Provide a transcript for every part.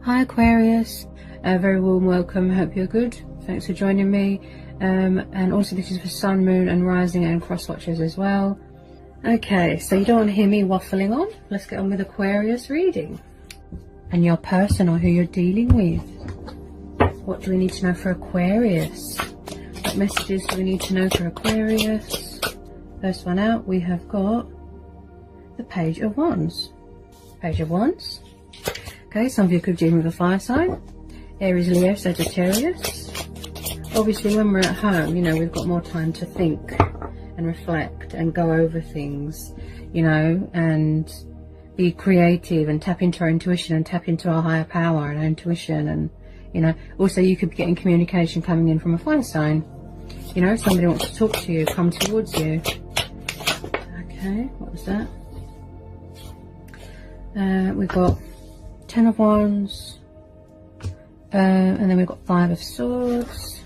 Hi Aquarius, very warm welcome, hope you're good, thanks for joining me, and also this is for Sun, Moon and Rising and cross watchers as well. Okay, so you don't want to hear me waffling on, let's get on with Aquarius reading. And your person or who you're dealing with. What do we need to know for Aquarius? What messages do we need to know for Aquarius? First one out, we have got the Page of Wands. Page of Wands. Okay, some of you could deal with a fire sign. Aries, Leo, Sagittarius. Obviously when we're at home, you know, we've got more time to think and reflect and go over things, you know, and be creative and tap into our intuition and tap into our higher power and our intuition. And, you know, also you could be getting communication coming in from a fire sign. You know, somebody wants to talk to you, come towards you. Okay, what was that? We've got Ten of Wands, and then we've got Five of Swords.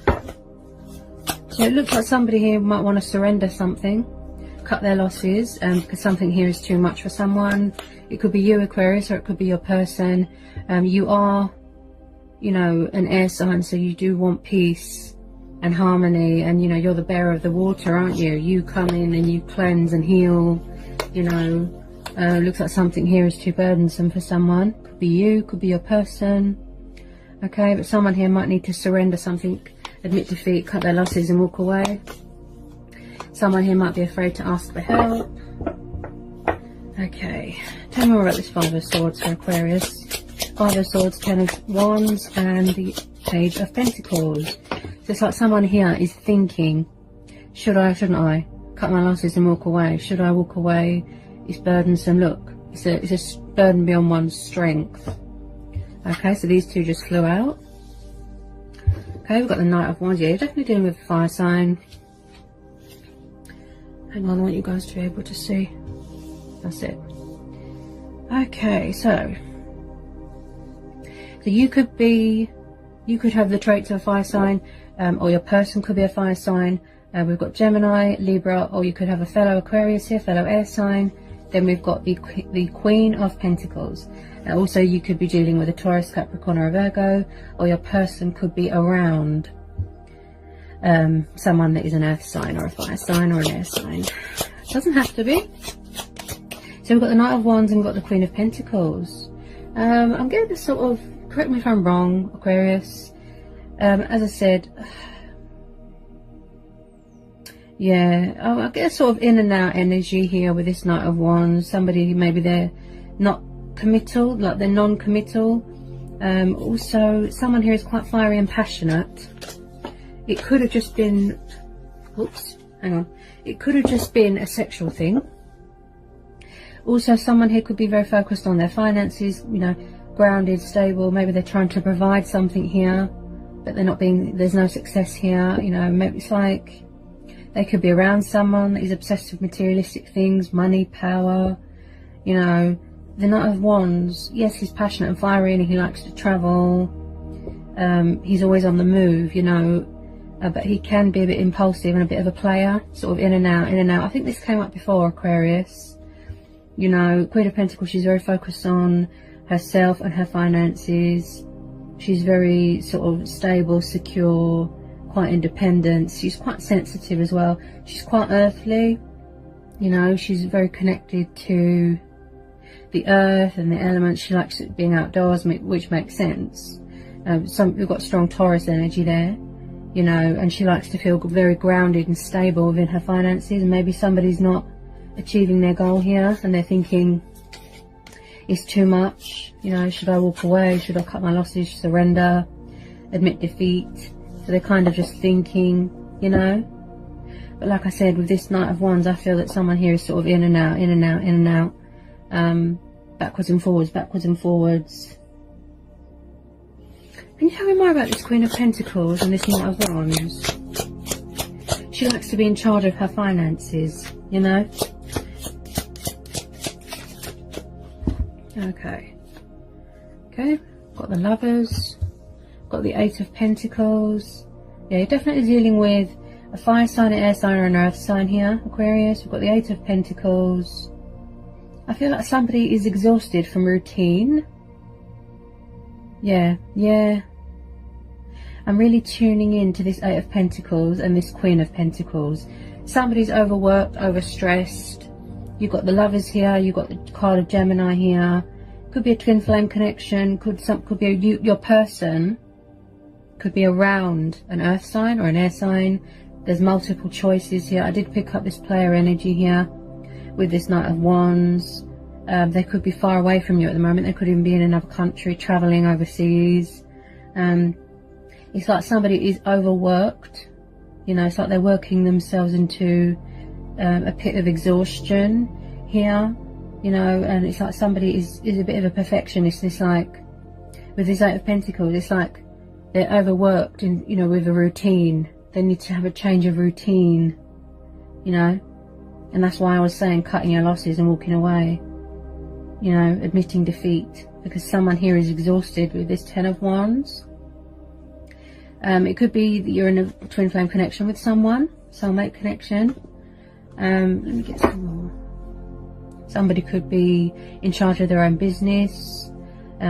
So it looks like somebody here might want to surrender something, cut their losses, because something here is too much for someone. It could be you, Aquarius, or it could be your person. You are, you know, an air sign, so you do want peace and harmony, and you know, you're the bearer of the water, aren't you? You come in and you cleanse and heal, you know. Looks like something here is too burdensome for someone. Could be you, could be your person. Okay, but someone here might need to surrender something, admit defeat, cut their losses and walk away. Someone here might be afraid to ask for help. Okay, tell me more about this Five of Swords for Aquarius. Five of Swords, Ten of Wands and the Page of Pentacles. So it's like someone here is thinking, should I, shouldn't I? Cut my losses and walk away. Should I walk away? It's burdensome. Look, it's a burden beyond one's strength. Okay, so these two just flew out. Okay, we've got the Knight of Wands. Yeah, you're definitely dealing with a fire sign. Hang on, I want you guys to be able to see. That's it. Okay, so you could have the traits of a fire sign, or your person could be a fire sign. We've got Gemini, Libra, or you could have a fellow Aquarius here, fellow air sign. Then we've got the Queen of Pentacles. Also, you could be dealing with a Taurus, Capricorn, or a Virgo, or your person could be around someone that is an earth sign, or a fire sign, or an air sign. Doesn't have to be. So we've got the Knight of Wands and we've got the Queen of Pentacles. I'm getting this sort of, correct me if I'm wrong, Aquarius. As I said, yeah, I get a sort of in and out energy here with this Knight of Wands. Somebody, maybe they're not committal, like they're non-committal. Also, someone here is quite fiery and passionate. It could have just been, oops, hang on. It could have just been a sexual thing. Also, someone here could be very focused on their finances, you know, grounded, stable. Maybe they're trying to provide something here, but they're not being, there's no success here. You know, maybe it's like they could be around someone that is obsessed with materialistic things, money, power. You know, the Knight of Wands, yes, he's passionate and fiery and he likes to travel. He's always on the move, you know, but he can be a bit impulsive and a bit of a player, sort of in and out, in and out. I think this came up before, Aquarius. You know, Queen of Pentacles, she's very focused on herself and her finances. She's very sort of stable, secure, quite independent. She's quite sensitive as well. She's quite earthly, you know, she's very connected to the earth and the elements. She likes being outdoors, which makes sense. We've got strong Taurus energy there, you know, and she likes to feel very grounded and stable within her finances. And maybe somebody's not achieving their goal here and they're thinking it's too much, you know, should I walk away, should I cut my losses, surrender, admit defeat? So they're kind of just thinking, you know. But like I said, with this Knight of Wands, I feel that someone here is sort of in and out, in and out, in and out, backwards and forwards, backwards and forwards. Can you tell me more about this Queen of Pentacles and this Knight of Wands? She likes to be in charge of her finances, you know. Okay, got the Lovers, got the Eight of Pentacles. Yeah, you're definitely dealing with a fire sign, an air sign, or an earth sign here, Aquarius. We've got the Eight of Pentacles. I feel like somebody is exhausted from routine. Yeah, yeah. I'm really tuning in to this Eight of Pentacles and this Queen of Pentacles. Somebody's overworked, overstressed. You've got the Lovers here. You've got the card of Gemini here. Could be a twin flame connection. Could be your person. Could be around an earth sign or an air sign. There's multiple choices here. I did pick up this player energy here with this Knight of Wands. They could be far away from you at the moment. They could even be in another country, traveling overseas. It's like somebody is overworked. You know, it's like they're working themselves into a pit of exhaustion here. You know, and it's like somebody is a bit of a perfectionist. It's like, with this Eight of Pentacles, it's like they're overworked in, you know, with a routine. They need to have a change of routine, you know. And that's why I was saying cutting your losses and walking away. You know, admitting defeat. Because someone here is exhausted with this Ten of Wands. It could be that you're in a twin flame connection with someone. Soulmate connection. Let me get some more. Somebody could be in charge of their own business.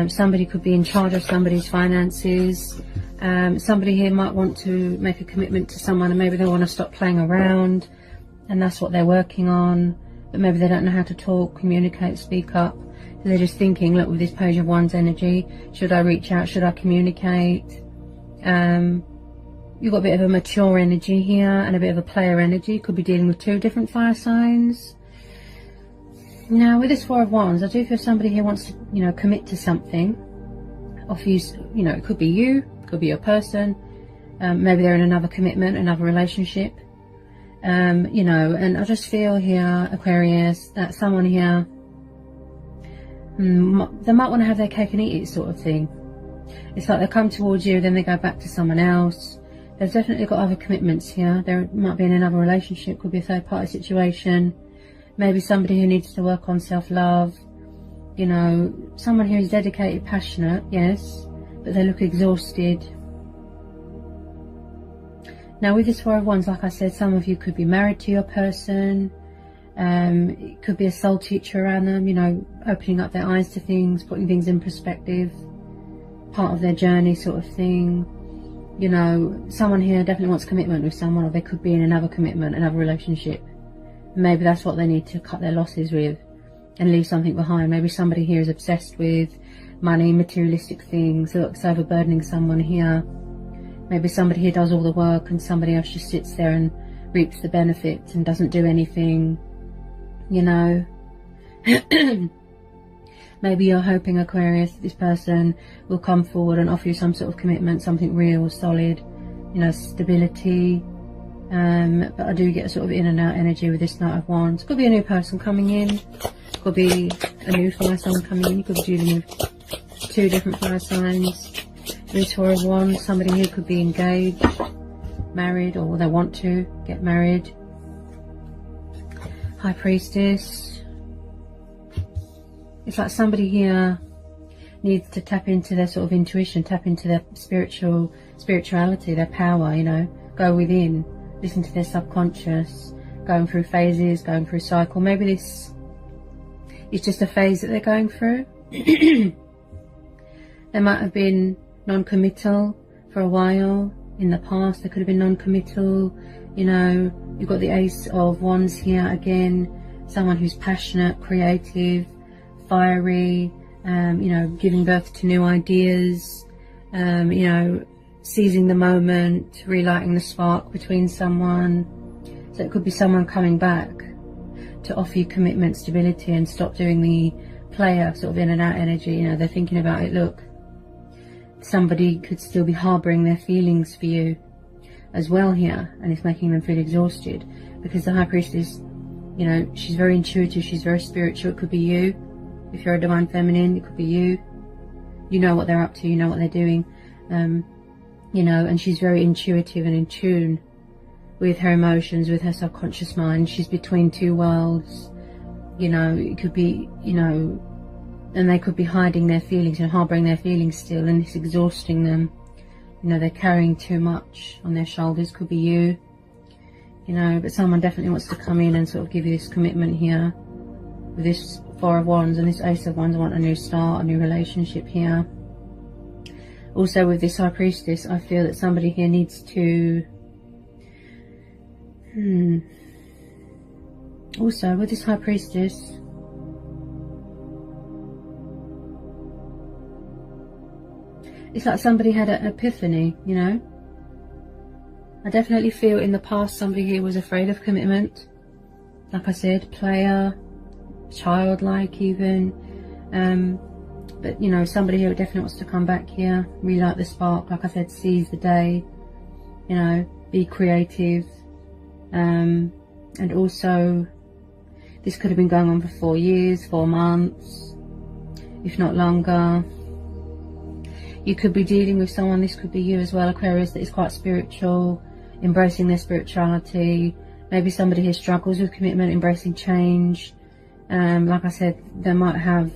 Somebody could be in charge of somebody's finances. Somebody here might want to make a commitment to someone and maybe they want to stop playing around. And that's what they're working on. But maybe they don't know how to talk, communicate, speak up. So they're just thinking, look, with this Page of Wands energy, should I reach out? Should I communicate? You've got a bit of a mature energy here and a bit of a player energy. Could be dealing with two different fire signs. Now, with this Four of Wands, I do feel somebody here wants to, you know, commit to something. Offer you, you know, it could be you, could be your person. Maybe they're in another commitment, another relationship. You know, and I just feel here, Aquarius, that someone here, they might want to have their cake and eat it sort of thing. It's like they come towards you, then they go back to someone else. They've definitely got other commitments here. There might be in another relationship, could be a third party situation. Maybe somebody who needs to work on self-love. You know, someone who is dedicated, passionate, yes, but they look exhausted. Now with this Four of Wands, like I said, some of you could be married to your person. It could be a soul teacher around them, you know, opening up their eyes to things, putting things in perspective. Part of their journey sort of thing. You know, someone here definitely wants commitment with someone, or they could be in another commitment, another relationship. Maybe that's what they need to cut their losses with and leave something behind. Maybe somebody here is obsessed with money, materialistic things, looks overburdening someone here. Maybe somebody here does all the work and somebody else just sits there and reaps the benefits and doesn't do anything, you know. Maybe you're hoping, Aquarius, this person will come forward and offer you some sort of commitment, something real, solid, you know, stability. But I do get a sort of in and out energy with this Knight of Wands. Could be a new person coming in. Could be a new fire sign coming in. You could be dealing with two different fire signs. This Four of Wands, somebody here could be engaged, married, or they want to get married. High Priestess. It's like somebody here needs to tap into their sort of intuition, tap into their spirituality, their power, you know, go within, listen to their subconscious, going through phases, going through cycle. Maybe this is just a phase that they're going through. They might have been non-committal for a while in the past. They could have been non-committal, you know. You've got the Ace of Wands here again, someone who's passionate, creative, fiery, you know, giving birth to new ideas, you know, seizing the moment, relighting the spark between someone. So it could be someone coming back to offer you commitment, stability, and stop doing the player sort of in and out energy. You know, they're thinking about it. Look, somebody could still be harbouring their feelings for you as well here, and it's making them feel exhausted, because the High Priestess, you know, she's very intuitive, she's very spiritual. It could be you. If you're a Divine Feminine, it could be you. You know what they're up to, you know what they're doing, you know, and she's very intuitive and in tune with her emotions, with her subconscious mind. She's between two worlds, you know. It could be, you know, and they could be hiding their feelings and harbouring their feelings still, and it's exhausting them. You know, they're carrying too much on their shoulders. Could be you, you know, but someone definitely wants to come in and sort of give you this commitment here with this Four of Wands and this Ace of Wands. I want a new start, a new relationship here. Also with this High Priestess, I feel that somebody here needs to... Also, with this High Priestess, it's like somebody had an epiphany, you know. I definitely feel in the past somebody here was afraid of commitment. Like I said, player, childlike even. But, you know, somebody here definitely wants to come back here, relight the spark. Like I said, seize the day, you know, be creative. And also, this could have been going on for 4 years, 4 months, if not longer. You could be dealing with someone, this could be you as well, Aquarius, that is quite spiritual, embracing their spirituality. Maybe somebody here struggles with commitment, embracing change. Like I said, they might have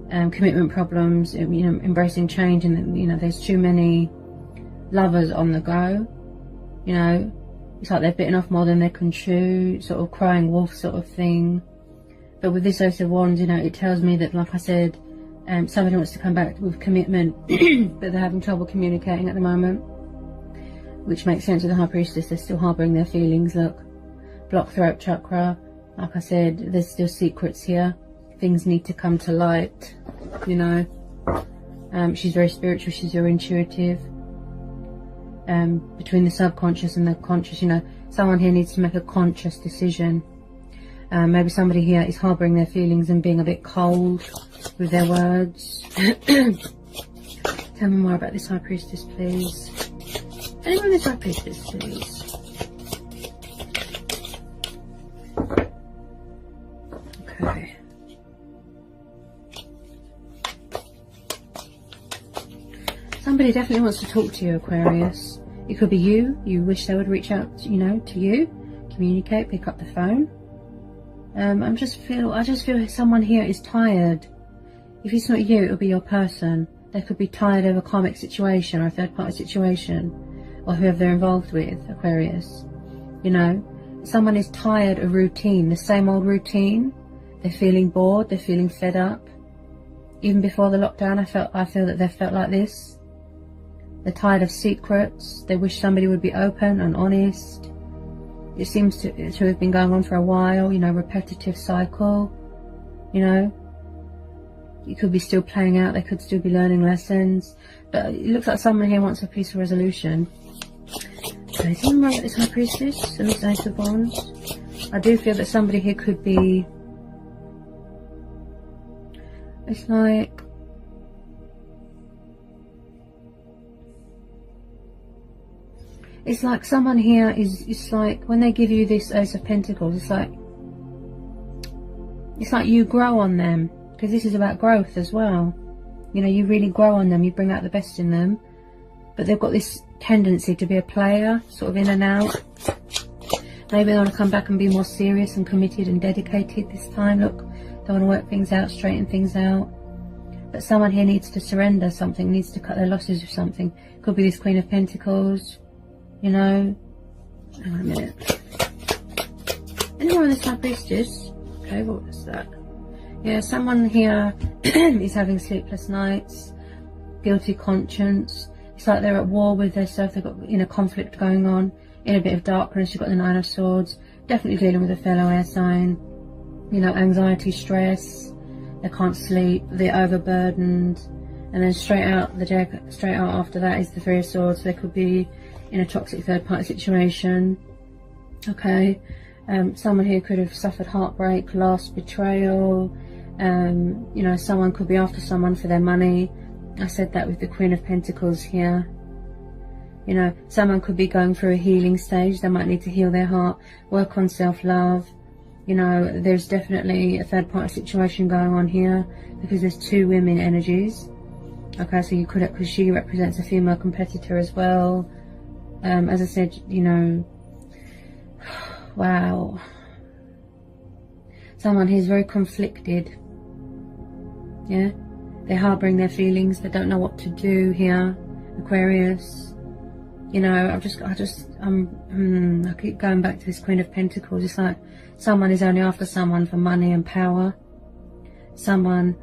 commitment problems, you know, embracing change, and, you know, there's too many lovers on the go, you know. It's like they're bitten off more than they can chew, sort of crying wolf sort of thing. But with this Ace of Wands, you know, it tells me that, like I said, somebody wants to come back with commitment, but they're having trouble communicating at the moment, which makes sense with the High Priestess. They're still harbouring their feelings. Look, blocked throat chakra. Like I said, there's still secrets here. Things need to come to light, you know. She's very spiritual. She's very intuitive. Between the subconscious and the conscious, you know, someone here needs to make a conscious decision. Maybe somebody here is harbouring their feelings and being a bit cold with their words. Tell me more about this High Priestess, please. Anyone this High Priestess, please. Okay. Somebody definitely wants to talk to you, Aquarius. It could be you. You wish they would reach out, you know, to you, communicate, pick up the phone. I just feel someone here is tired. If it's not you, it'll be your person. They could be tired of a karmic situation or a third party situation, or whoever they're involved with, Aquarius. You know, someone is tired of routine, the same old routine. They're feeling bored, they're feeling fed up. Even before the lockdown, I feel that they felt like this. They're tired of secrets. They wish somebody would be open and honest. It seems to have been going on for a while, you know, repetitive cycle, you know. It could be still playing out, they could still be learning lessons, but it looks like someone here wants a peaceful resolution. Okay, tell me more about this High Priestess and this Ace of Wands. I do feel that somebody here could be, it's like, someone here is, it's like when they give you this Ace of Pentacles, it's like you grow on them, because this is about growth as well. You know, you really grow on them, you bring out the best in them, but they've got this tendency to be a player, sort of in and out. Maybe they want to come back and be more serious and committed and dedicated this time. Look, they want to work things out, straighten things out. But someone here needs to surrender something, needs to cut their losses with something. Could be this Queen of Pentacles, you know. Hang on a minute. Anyone on this High Priestess? Okay, what was that? Yeah, someone here is having sleepless nights, guilty conscience. It's like they're at war with themselves. They've got, you know, conflict going on, in a bit of darkness. You've got the Nine of Swords. Definitely dealing with a fellow air sign. You know, anxiety, stress. They can't sleep. They're overburdened. And then straight out after that is the Three of Swords. They could be in a toxic third-party situation. Okay. Someone here could have suffered heartbreak, loss, betrayal. You know, someone could be after someone for their money. I said that with the Queen of Pentacles here. You know, someone could be going through a healing stage. They might need to heal their heart, work on self-love. You know, there's definitely a third-party situation going on here, because there's two women energies. Okay, so you could, because she represents a female competitor as well. As I said, you know, wow. Someone who's very conflicted. Yeah, they're harbouring their feelings. They don't know what to do here, Aquarius. You know, I keep going back to this Queen of Pentacles. It's like someone is only after someone for money and power. Someone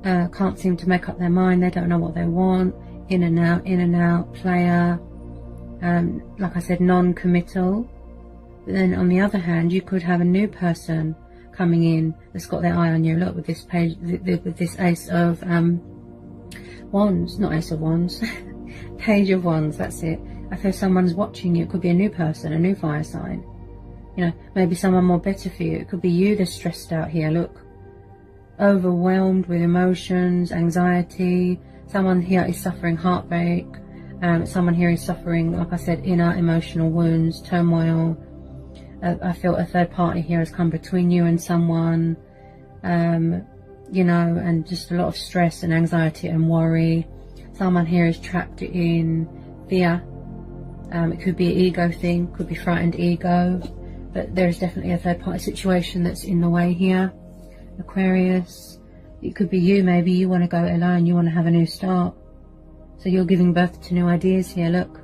can't seem to make up their mind. They don't know what they want. in and out, player, like I said, non-committal. But then on the other hand, you could have a new person coming in that's got their eye on you. Look, with this page, with this Ace of Wands, not Ace of Wands, Page of Wands, that's it. I feel someone's watching you. It could be a new person, a new fire sign. You know, maybe someone more better for you. It could be you that's stressed out here, look. Overwhelmed with emotions, anxiety. Someone here is suffering heartbreak. Someone here is suffering, like I said, inner emotional wounds, turmoil. I feel a third party here has come between you and someone, you know, and just a lot of stress and anxiety and worry. Someone here is trapped in fear. It could be an ego thing, could be frightened ego, but there's definitely a third party situation that's in the way here. Aquarius, it could be you. Maybe you want to go it alone, you want to have a new start. So you're giving birth to new ideas here, look.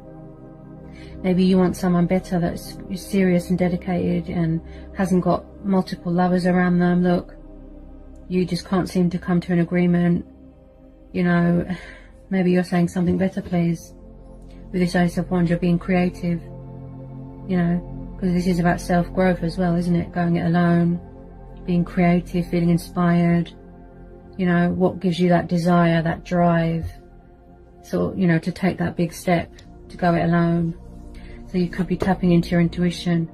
Maybe you want someone better that's serious and dedicated and hasn't got multiple lovers around them. Look, you just can't seem to come to an agreement. You know, maybe you're saying something better, please. With this Ace of Wands, you're being creative. You know, because this is about self-growth as well, isn't it? Going it alone, being creative, feeling inspired. You know, what gives you that desire, that drive? So, you know, to take that big step, to go it alone. So you could be tapping into your intuition,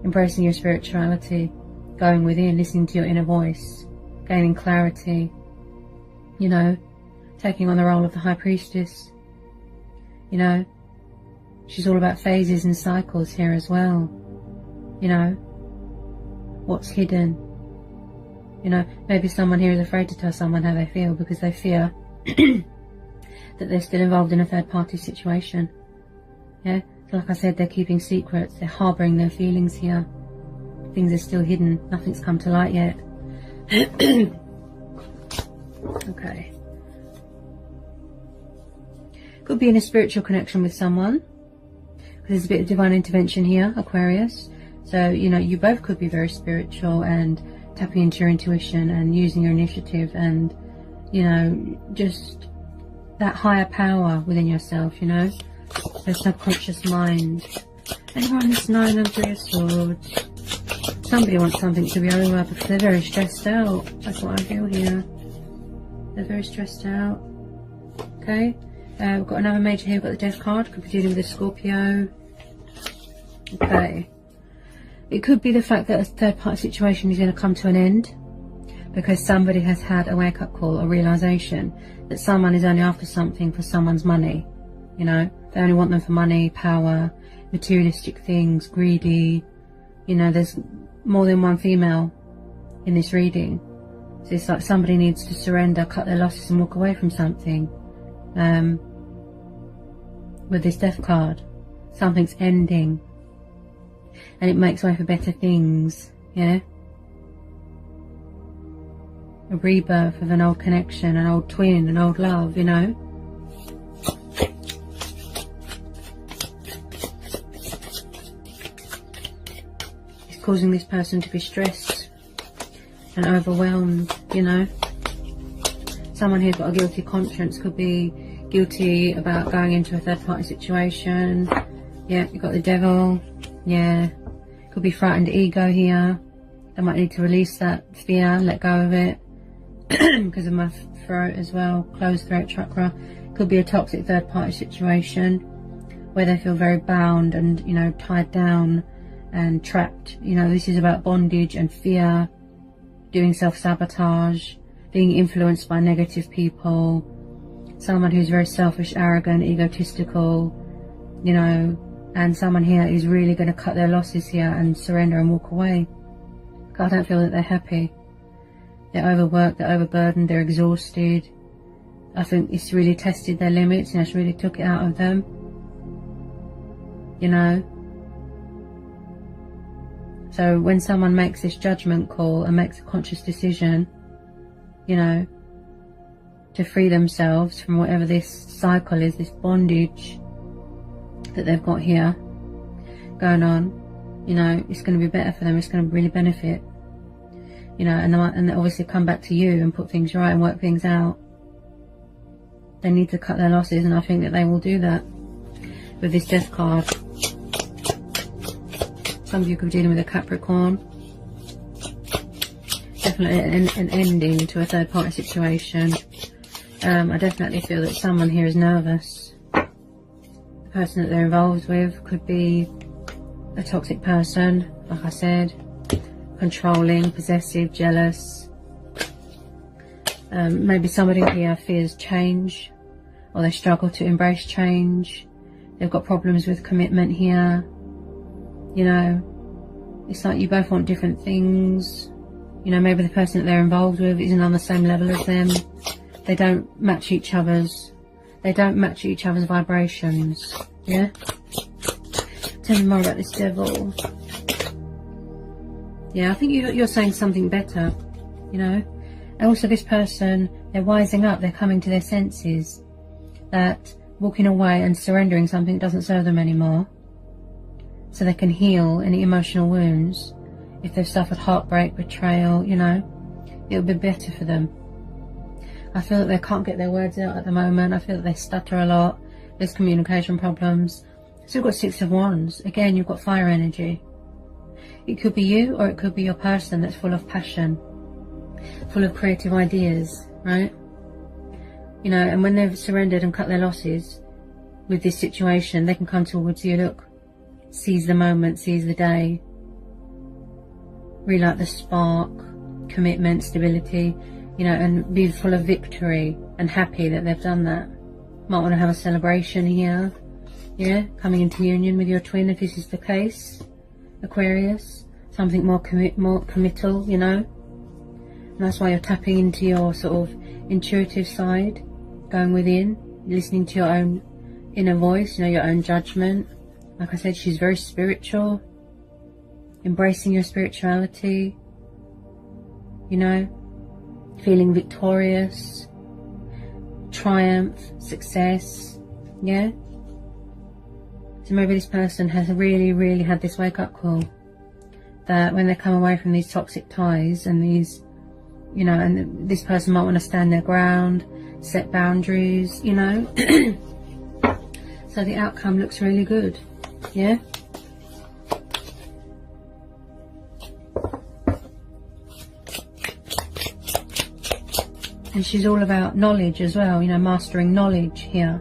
embracing your spirituality, going within, listening to your inner voice, gaining clarity, you know, taking on the role of the High Priestess. You know, she's all about phases and cycles here as well. You know, what's hidden. You know, maybe someone here is afraid to tell someone how they feel because they fear that they're still involved in a third party situation. Yeah, so like I said, they're keeping secrets, they're harbouring their feelings here. Things are still hidden, nothing's come to light yet. Okay. Could be in a spiritual connection with someone, because there's a bit of divine intervention here, Aquarius. So, you know, you both could be very spiritual and tapping into your intuition and using your initiative and, you know, just that higher power within yourself, you know, the subconscious mind. And we're on this Nine of Swords. Somebody wants something to be over because they're very stressed out. That's what I feel here. They're very stressed out. Okay. We've got another major here. We've got the Death card. Could be dealing with a Scorpio. Okay. It could be the fact that a third party situation is going to come to an end because somebody has had a wake up call, a realization that someone is only after something for someone's money. You know, they only want them for money, power, materialistic things, greedy. You know, there's more than one female in this reading. So it's like somebody needs to surrender, cut their losses and walk away from something. With this Death card, something's ending and it makes way for better things. Yeah, a rebirth of an old connection, an old twin, an old love, you know. It's causing this person to be stressed and overwhelmed, you know. Someone who's got a guilty conscience, could be guilty about going into a third party situation. Yeah, you've got the Devil. Yeah, could be frightened ego here. They might need to release that fear, let go of it. Because of my throat as well, closed throat chakra. Could be a toxic third party situation where they feel very bound and, you know, tied down and trapped. You know, this is about bondage and fear, doing self-sabotage, being influenced by negative people, someone who's very selfish, arrogant, egotistical, you know, and someone here is really going to cut their losses here and surrender and walk away. I don't feel that they're happy. They're overworked, they're overburdened, they're exhausted. I think it's really tested their limits and it's really took it out of them. You know. So when someone makes this judgment call and makes a conscious decision, you know, to free themselves from whatever this cycle is, this bondage that they've got here going on, you know, it's going to be better for them. It's going to really benefit. You know, and they obviously come back to you and put things right and work things out. They need to cut their losses, and I think that they will do that with this Death card. Some of you could be dealing with a Capricorn. Definitely an ending to a third party situation. I definitely feel that someone here is nervous. The person that they're involved with could be a toxic person, like I said. Controlling, possessive, jealous. Maybe somebody here fears change, or they struggle to embrace change. They've got problems with commitment here. You know, it's like you both want different things. You know, maybe the person that they're involved with isn't on the same level as them. They don't match each other's. They don't match each other's vibrations. Yeah. Tell me more about this Devil. Yeah, I think you're saying something better. You know. And also this person, they're wising up, they're coming to their senses, that walking away and surrendering something doesn't serve them anymore, so they can heal any emotional wounds. If they've suffered heartbreak, betrayal, you know, it'll be better for them. I feel that they can't get their words out at the moment. I feel that they stutter a lot. There's communication problems. So you've got Six of Wands. Again, you've got fire energy. It could be you, or it could be your person that's full of passion, full of creative ideas, right? You know, and when they've surrendered and cut their losses with this situation, they can come towards you. Look, seize the moment, seize the day. Relight the spark, commitment, stability, you know, and be full of victory and happy that they've done that. Might want to have a celebration here, yeah, coming into union with your twin if this is the case, Aquarius. Something more committal, you know. And that's why you're tapping into your sort of intuitive side, going within, listening to your own inner voice, you know, your own judgment. Like I said, she's very spiritual, embracing your spirituality, you know, feeling victorious, triumph, success, yeah. So maybe this person has really had this wake-up call, that when they come away from these toxic ties and these, you know, and this person might want to stand their ground, set boundaries, you know. So the outcome looks really good, yeah. And she's all about knowledge as well, you know, mastering knowledge here,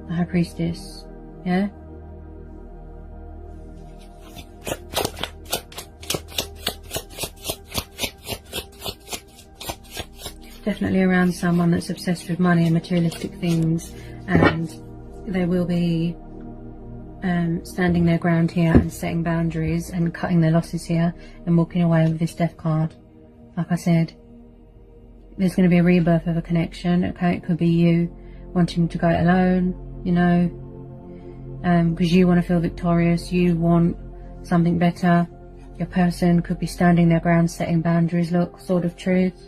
the High Priestess, yeah. Definitely around someone that's obsessed with money and materialistic things, and they will be standing their ground here and setting boundaries and cutting their losses here and walking away with this Death card. Like I said, there's going to be a rebirth of a connection, okay? It could be you wanting to go it alone, you know, because you want to feel victorious, you want something better. Your person could be standing their ground, setting boundaries. Look, Sword of Truth.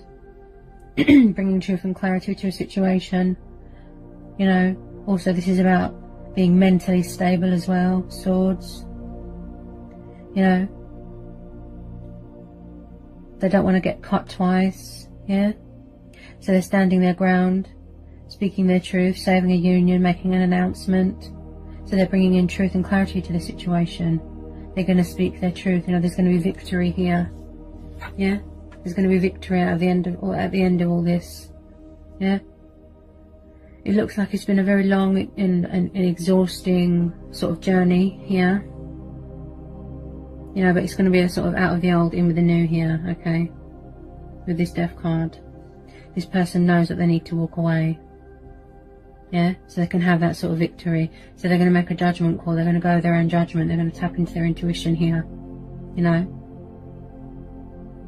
Bringing truth and clarity to a situation, you know. Also, this is about being mentally stable as well. Swords, you know. They don't want to get cut twice, yeah. So they're standing their ground, speaking their truth, saving a union, making an announcement. So they're bringing in truth and clarity to the situation. They're going to speak their truth. You know, there's going to be victory here, yeah. There's going to be victory at the end of all this, yeah. It looks like it's been a very long and exhausting sort of journey here, you know. But it's going to be a sort of out of the old, in with the new here, okay. With this Death card, this person knows that they need to walk away, yeah. So they can have that sort of victory. So they're going to make a judgment call. They're going to go with their own judgment. They're going to tap into their intuition here, you know.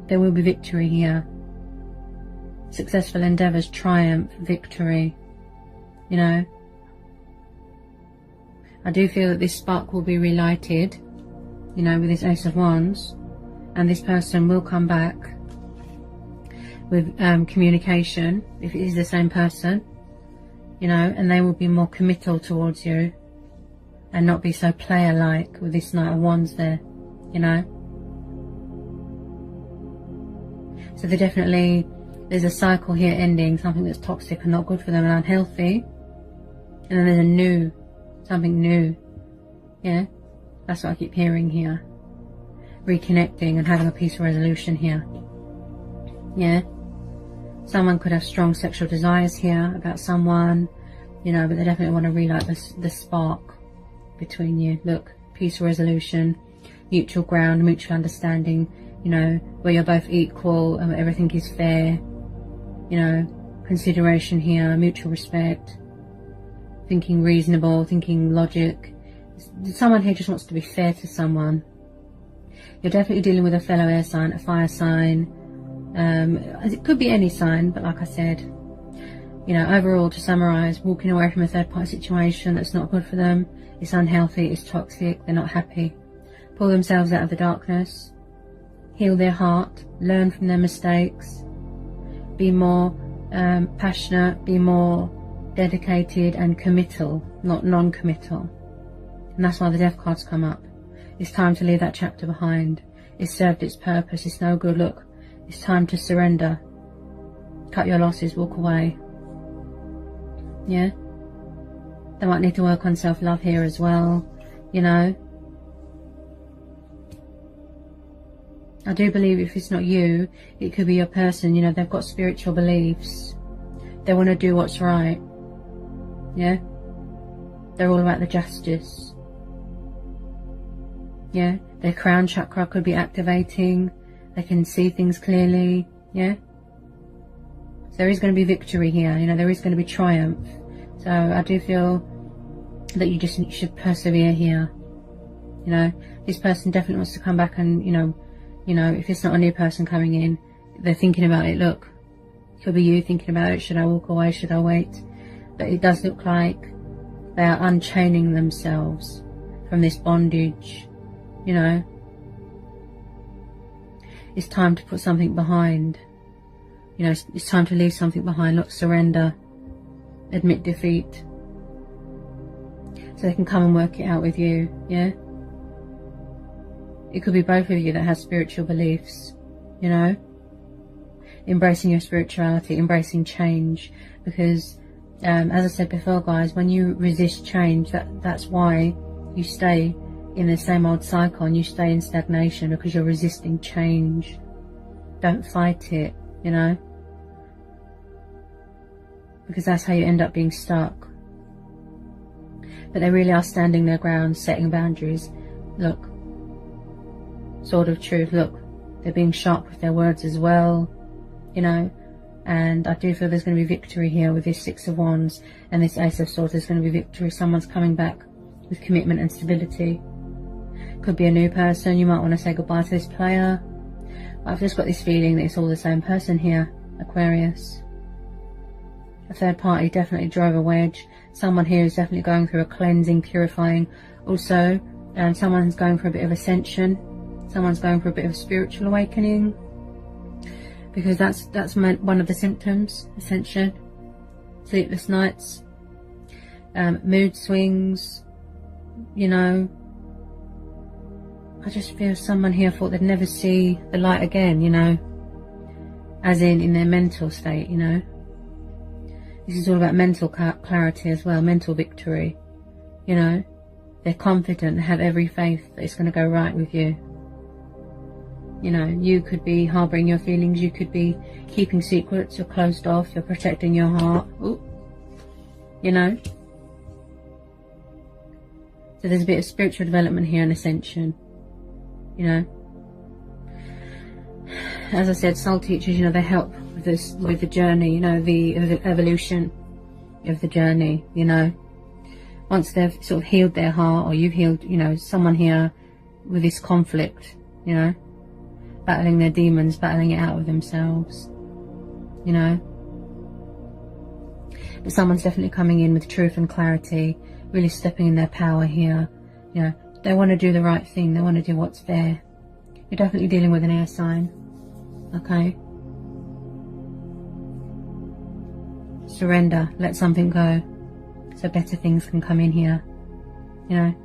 There will be victory here. Successful endeavours, triumph, victory, you know. I do feel that this spark will be relighted, you know, with this Ace of Wands, and this person will come back with communication, if it is the same person, you know, and they will be more committal towards you and not be so player-like with this Knight of Wands there, you know. So there's a cycle here ending, something that's toxic and not good for them and unhealthy, And then there's something new. Yeah, that's what I keep hearing here. Reconnecting and having a peaceful resolution here. Yeah, someone could have strong sexual desires here about someone, you know, but they definitely want to relight the spark between you. Look, peaceful resolution, mutual ground, mutual understanding, you know, where you're both equal and everything is fair, you know, consideration here, mutual respect, thinking reasonable, thinking logic. Someone here just wants to be fair to someone. You're definitely dealing with a fellow air sign, a fire sign. It could be any sign, but like I said, you know, overall, to summarize, walking away from a third party situation that's not good for them, it's unhealthy, it's toxic, they're not happy. Pull themselves out of the darkness, heal their heart, learn from their mistakes, be more passionate, be more dedicated and committal, not non-committal. And that's why the Death cards come up. It's time to leave that chapter behind. It's served its purpose, it's no good. Look, it's time to surrender. Cut your losses, walk away. Yeah? They might need to work on self-love here as well, you know. I do believe if it's not you, it could be your person, you know, they've got spiritual beliefs. They want to do what's right. Yeah? They're all about the justice. Yeah? Their crown chakra could be activating. They can see things clearly. Yeah? So there is going to be victory here, you know, there is going to be triumph. So I do feel that you just should persevere here. You know, this person definitely wants to come back and, you know, if it's not a new person coming in, they're thinking about it. Look, it could be you thinking about it. Should I walk away? Should I wait? But it does look like they are unchaining themselves from this bondage. You know, it's time to put something behind. You know, it's time to leave something behind. Look, surrender, admit defeat, so they can come and work it out with you. Yeah. It could be both of you that has spiritual beliefs, you know, embracing your spirituality, embracing change, because as I said before, guys, when you resist change, that's why you stay in the same old cycle and you stay in stagnation, because you're resisting change. Don't fight it, you know, because that's how you end up being stuck. But they really are standing their ground, setting boundaries. Look, sword of truth, look, they're being sharp with their words as well, you know. And I do feel there's going to be victory here with this Six of Wands and this Ace of Swords. There's going to be victory. Someone's coming back with commitment and stability. Could be a new person. You might want to say goodbye to this player. I've just got this feeling that it's all the same person here, Aquarius. A third party definitely drove a wedge. Someone here is definitely going through a cleansing, purifying. Also, someone's going for a bit of ascension. Someone's going for a bit of spiritual awakening, because that's one of the symptoms. Ascension, sleepless nights, mood swings, you know. I just feel someone here thought they'd never see the light again, you know, as in their mental state, you know. This is all about mental clarity as well, mental victory, you know. They're confident, they have every faith that it's going to go right with you. You know, you could be harbouring your feelings, you could be keeping secrets, you're closed off, you're protecting your heart. Ooh. You know. So there's a bit of spiritual development here and ascension. You know. As I said, soul teachers, you know, they help with this, with the journey, you know, the evolution of the journey, you know. Once they've sort of healed their heart, or you've healed, you know, someone here with this conflict, you know, battling their demons, battling it out of themselves, you know. But someone's definitely coming in with truth and clarity, really stepping in their power here. You know, they want to do the right thing, they want to do what's fair. You're definitely dealing with an air sign, okay. Surrender, let something go, so better things can come in here, you know.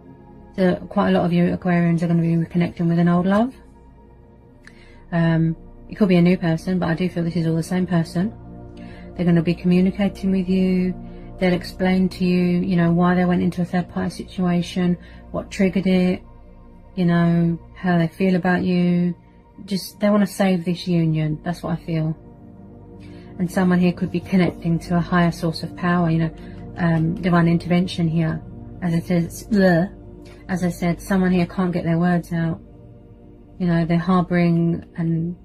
So quite a lot of you Aquarians are going to be reconnecting with an old love. It could be a new person, but I do feel this is all the same person. They're going to be communicating with you. They'll explain to you, you know, why they went into a third party situation, what triggered it, you know, how they feel about you. Just, they want to save this union. That's what I feel. And someone here could be connecting to a higher source of power, you know, divine intervention here. As I said, someone here can't get their words out. You know, they're harbouring and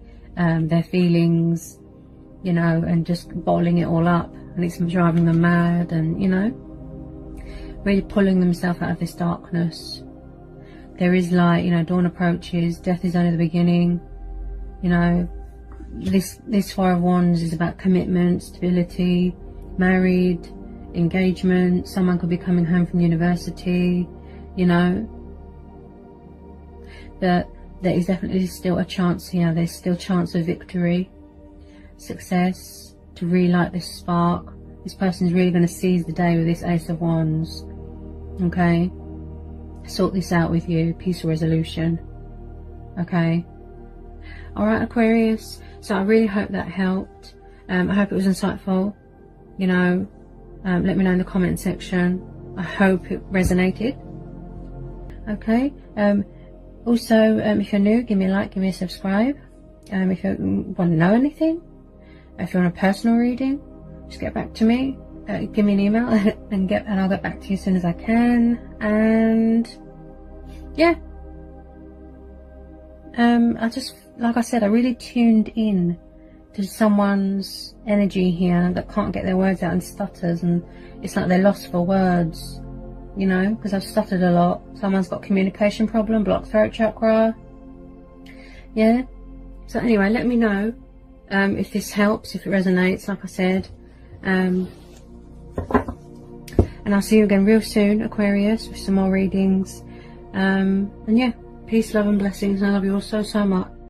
their feelings, you know, and just bottling it all up, and it's driving them mad, and, you know, really pulling themselves out of this darkness. There is light, you know, dawn approaches, death is only the beginning. You know, this Five of Wands is about commitment, stability, married, engagement. Someone could be coming home from university, you know. But there is definitely still a chance here. There's still chance of victory, success, to relight this spark. This person's really going to seize the day with this Ace of Wands. Okay, sort this out with you, peaceful resolution. Okay, alright Aquarius, so I really hope that helped. I hope it was insightful. You know, let me know in the comment section. I hope it resonated. Okay, also, if you're new, give me a like, give me a subscribe. If you want to know anything, if you want a personal reading, just get back to me. Give me an email and I'll get back to you as soon as I can. And yeah, I just, like I said, I really tuned in to someone's energy here that can't get their words out and stutters, and it's like they're lost for words. You know, because I've stuttered a lot. Someone's got communication problem, blocked throat chakra. Yeah. So anyway, let me know if this helps, if it resonates, like I said. And I'll see you again real soon, Aquarius, with some more readings. And yeah, peace, love and blessings. And I love you all so, so much.